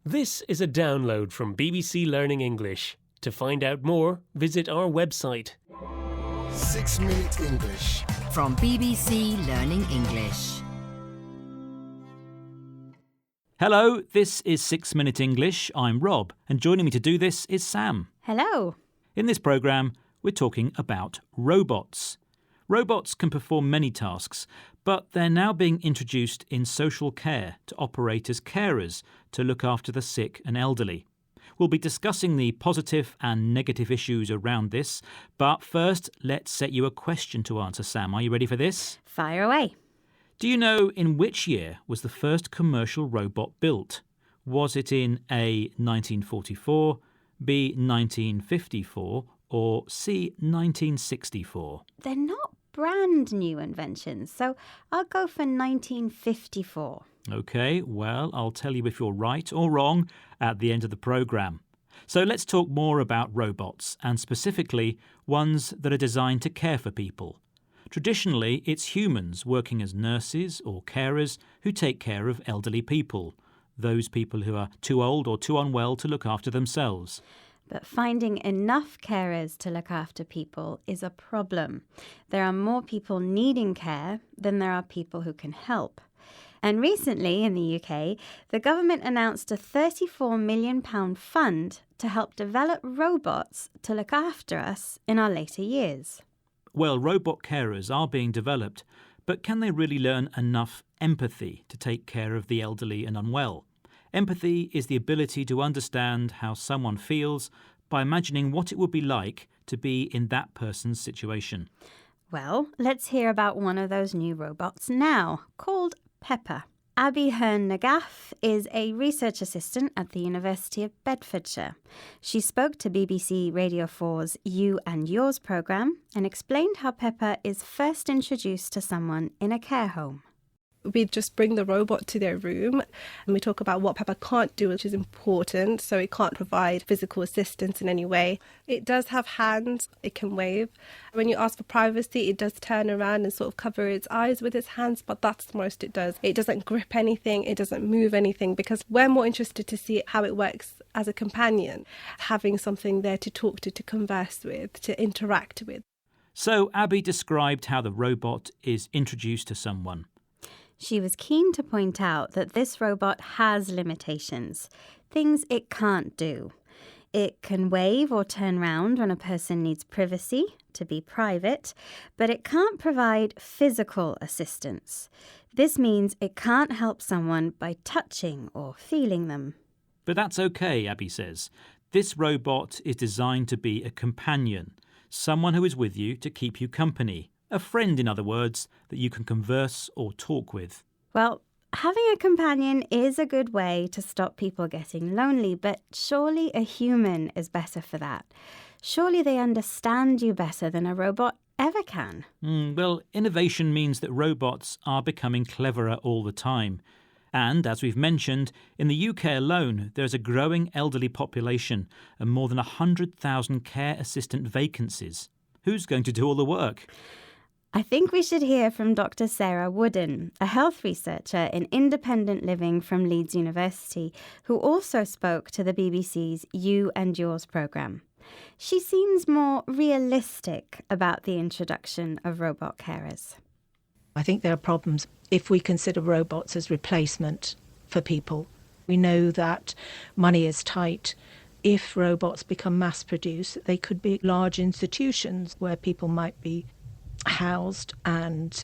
This is a download from BBC Learning English. To find out more, visit our website. 6 Minute English. From BBC Learning English. Hello, this is 6 Minute English. I'm Rob, and joining me to do this is Sam. Hello. In this programme, we're talking about robots. Robots can perform many tasks, but they're now being introduced in social care to operate as carers to look after the sick and elderly. We'll be discussing the positive and negative issues around this, but first, let's set you a question to answer, Sam. Are you ready for this? Fire away. Do you know in which year was the first commercial robot built? Was it in A, 1944, B, 1954, or C, 1964? They're not brand new inventions, so I'll go for 1954. OK, well, I'll tell you if you're right or wrong at the end of the programme. So let's talk more about robots, and specifically ones that are designed to care for people. Traditionally, it's humans working as nurses or carers who take care of elderly people, those people who are too old or too unwell to look after themselves. But finding enough carers to look after people is a problem. There are more people needing care than there are people who can help. And recently in the UK, the government announced a £34 million fund to help develop robots to look after us in our later years. Well, robot carers are being developed, but can they really learn enough empathy to take care of the elderly and unwell? Empathy is the ability to understand how someone feels by imagining what it would be like to be in that person's situation. Well, let's hear about one of those new robots now, called Pepper. Abby Hearn-Nagaff is a research assistant at the University of Bedfordshire. She spoke to BBC Radio 4's You and Yours programme and explained how Pepper is first introduced to someone in a care home. We just bring the robot to their room and we talk about what Pepper can't do, which is important. So it can't provide physical assistance in any way. It does have hands, it can wave. When you ask for privacy, it does turn around and sort of cover its eyes with its hands, but that's the most it does. It doesn't grip anything, it doesn't move anything, because we're more interested to see how it works as a companion, having something there to talk to converse with, to interact with. So Abby described how the robot is introduced to someone. She was keen to point out that this robot has limitations, things it can't do. It can wave or turn round when a person needs privacy, to be private, but it can't provide physical assistance. This means it can't help someone by touching or feeling them. But that's okay, Abby says. This robot is designed to be a companion, someone who is with you to keep you company. A friend, in other words, that you can converse or talk with. Well, having a companion is a good way to stop people getting lonely, but surely a human is better for that. Surely they understand you better than a robot ever can. Well, innovation means that robots are becoming cleverer all the time. And, as we've mentioned, in the UK alone, there's a growing elderly population and more than 100,000 care assistant vacancies. Who's going to do all the work? I think we should hear from Dr. Sarah Wooden, a health researcher in independent living from Leeds University, who also spoke to the BBC's You and Yours programme. She seems more realistic about the introduction of robot carers. I think there are problems if we consider robots as replacement for people. We know that money is tight. If robots become mass-produced, they could be large institutions where people might be housed and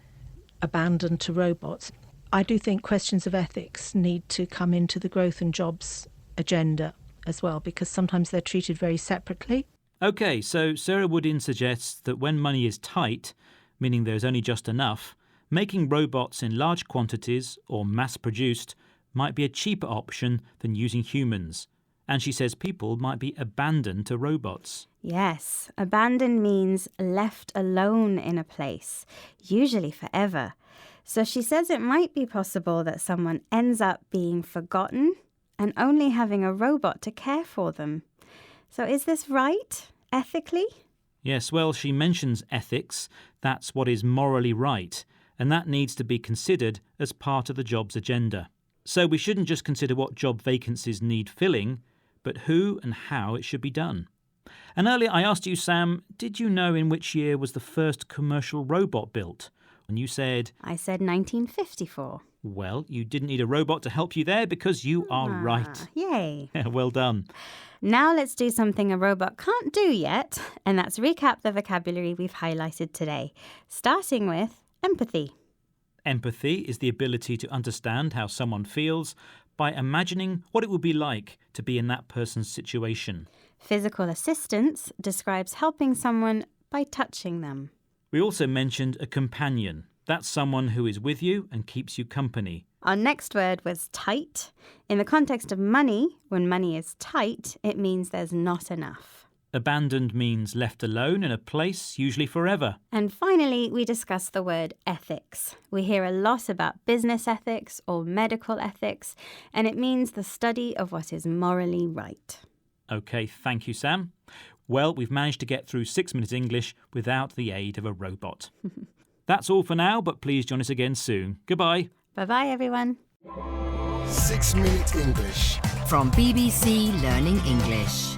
abandoned to robots. I do think questions of ethics need to come into the growth and jobs agenda as well, because sometimes they're treated very separately. OK, so Sarah Woodin suggests that when money is tight, meaning there's only just enough, making robots in large quantities or mass-produced might be a cheaper option than using humans. And she says people might be abandoned to robots. Yes, abandoned means left alone in a place, usually forever. So she says it might be possible that someone ends up being forgotten and only having a robot to care for them. So is this right, ethically? Yes, well, she mentions ethics. That's what is morally right. And that needs to be considered as part of the job's agenda. So we shouldn't just consider what job vacancies need filling, but who and how it should be done. And earlier I asked you, Sam, did you know in which year was the first commercial robot built? And you said... I said 1954. Well, you didn't need a robot to help you there because you are right. Yay. Well done. Now let's do something a robot can't do yet, and that's recap the vocabulary we've highlighted today, starting with empathy. Empathy is the ability to understand how someone feels by imagining what it would be like to be in that person's situation. Physical assistance describes helping someone by touching them. We also mentioned a companion. That's someone who is with you and keeps you company. Our next word was tight. In the context of money, when money is tight, it means there's not enough. Abandoned means left alone in a place, usually forever. And finally, we discussed the word ethics. We hear a lot about business ethics or medical ethics, and it means the study of what is morally right. OK, thank you, Sam. Well, we've managed to get through 6 Minutes English without the aid of a robot. That's all for now, but please join us again soon. Goodbye. Bye-bye, everyone. 6 Minute English. From BBC Learning English.